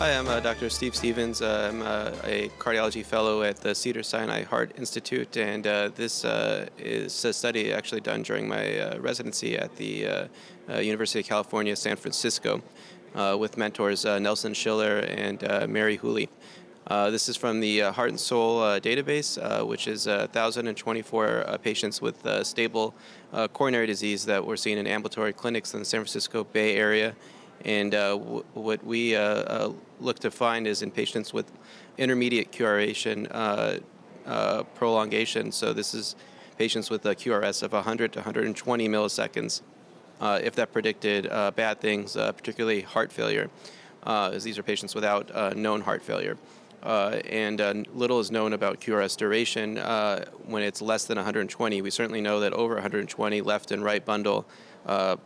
Hi, I'm Dr. Steve Stevens. I'm a cardiology fellow at the Cedars-Sinai Heart Institute, and this is a study actually done during my residency at the University of California, San Francisco, with mentors Nelson Schiller and Mary Hooley. This is from the Heart and Soul database, which is 1,024 patients with stable coronary disease that were seen in ambulatory clinics in the San Francisco Bay Area. And what we look to find is in patients with intermediate QRS prolongation. So this is patients with a QRS of 100 to 120 milliseconds. If that predicted bad things, particularly heart failure, as these are patients without known heart failure. And little is known about QRS duration when it's less than 120. We certainly know that over 120, left and right bundle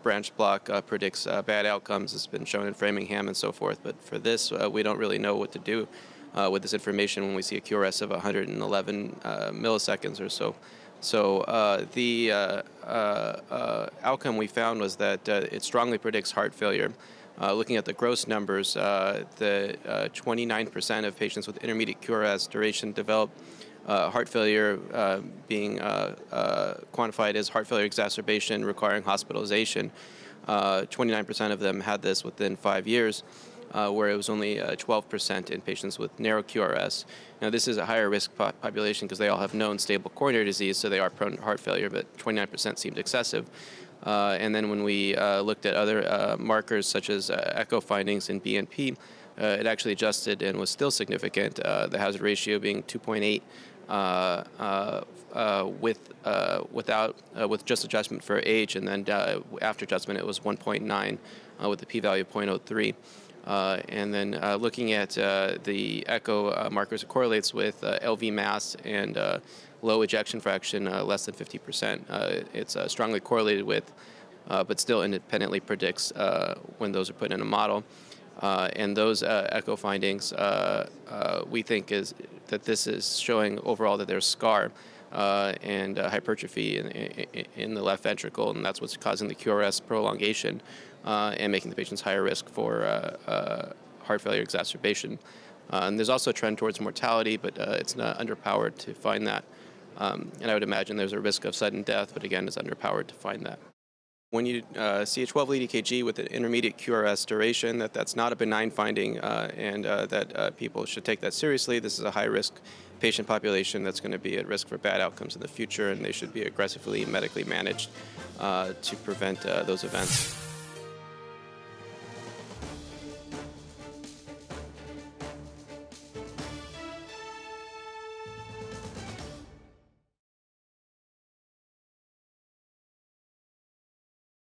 branch block predicts bad outcomes. It's been shown in Framingham and so forth. But for this, we don't really know what to do with this information when we see a QRS of 111 milliseconds or so. So the outcome we found was that it strongly predicts heart failure. Looking at the gross numbers, the 29% of patients with intermediate QRS duration develop heart failure, being quantified as heart failure exacerbation requiring hospitalization. 29% of them had this within 5 years, where it was only 12% in patients with narrow QRS. Now, this is a higher risk population because they all have known stable coronary disease, so they are prone to heart failure, but 29% seemed excessive. And then when we looked at other markers such as echo findings in BNP, it actually adjusted and was still significant, the hazard ratio being 2.8 with just adjustment for age, and then after adjustment it was 1.9 with the p-value of 0.03. And then looking at the echo markers, it correlates with LV mass and low ejection fraction, less than 50%. It's strongly correlated with, but still independently predicts when those are put in a model. And those echo findings, we think is that this is showing overall that there's scar and hypertrophy in the left ventricle, and that's what's causing the QRS prolongation and making the patients higher risk for heart failure exacerbation. And there's also a trend towards mortality, but it's not underpowered to find that. And I would imagine there's a risk of sudden death, but again, it's underpowered to find that. When you see a 12 lead EKG with an intermediate QRS duration, that's not a benign finding, and that people should take that seriously. This is a high-risk patient population that's going to be at risk for bad outcomes in the future, and they should be aggressively medically managed to prevent those events.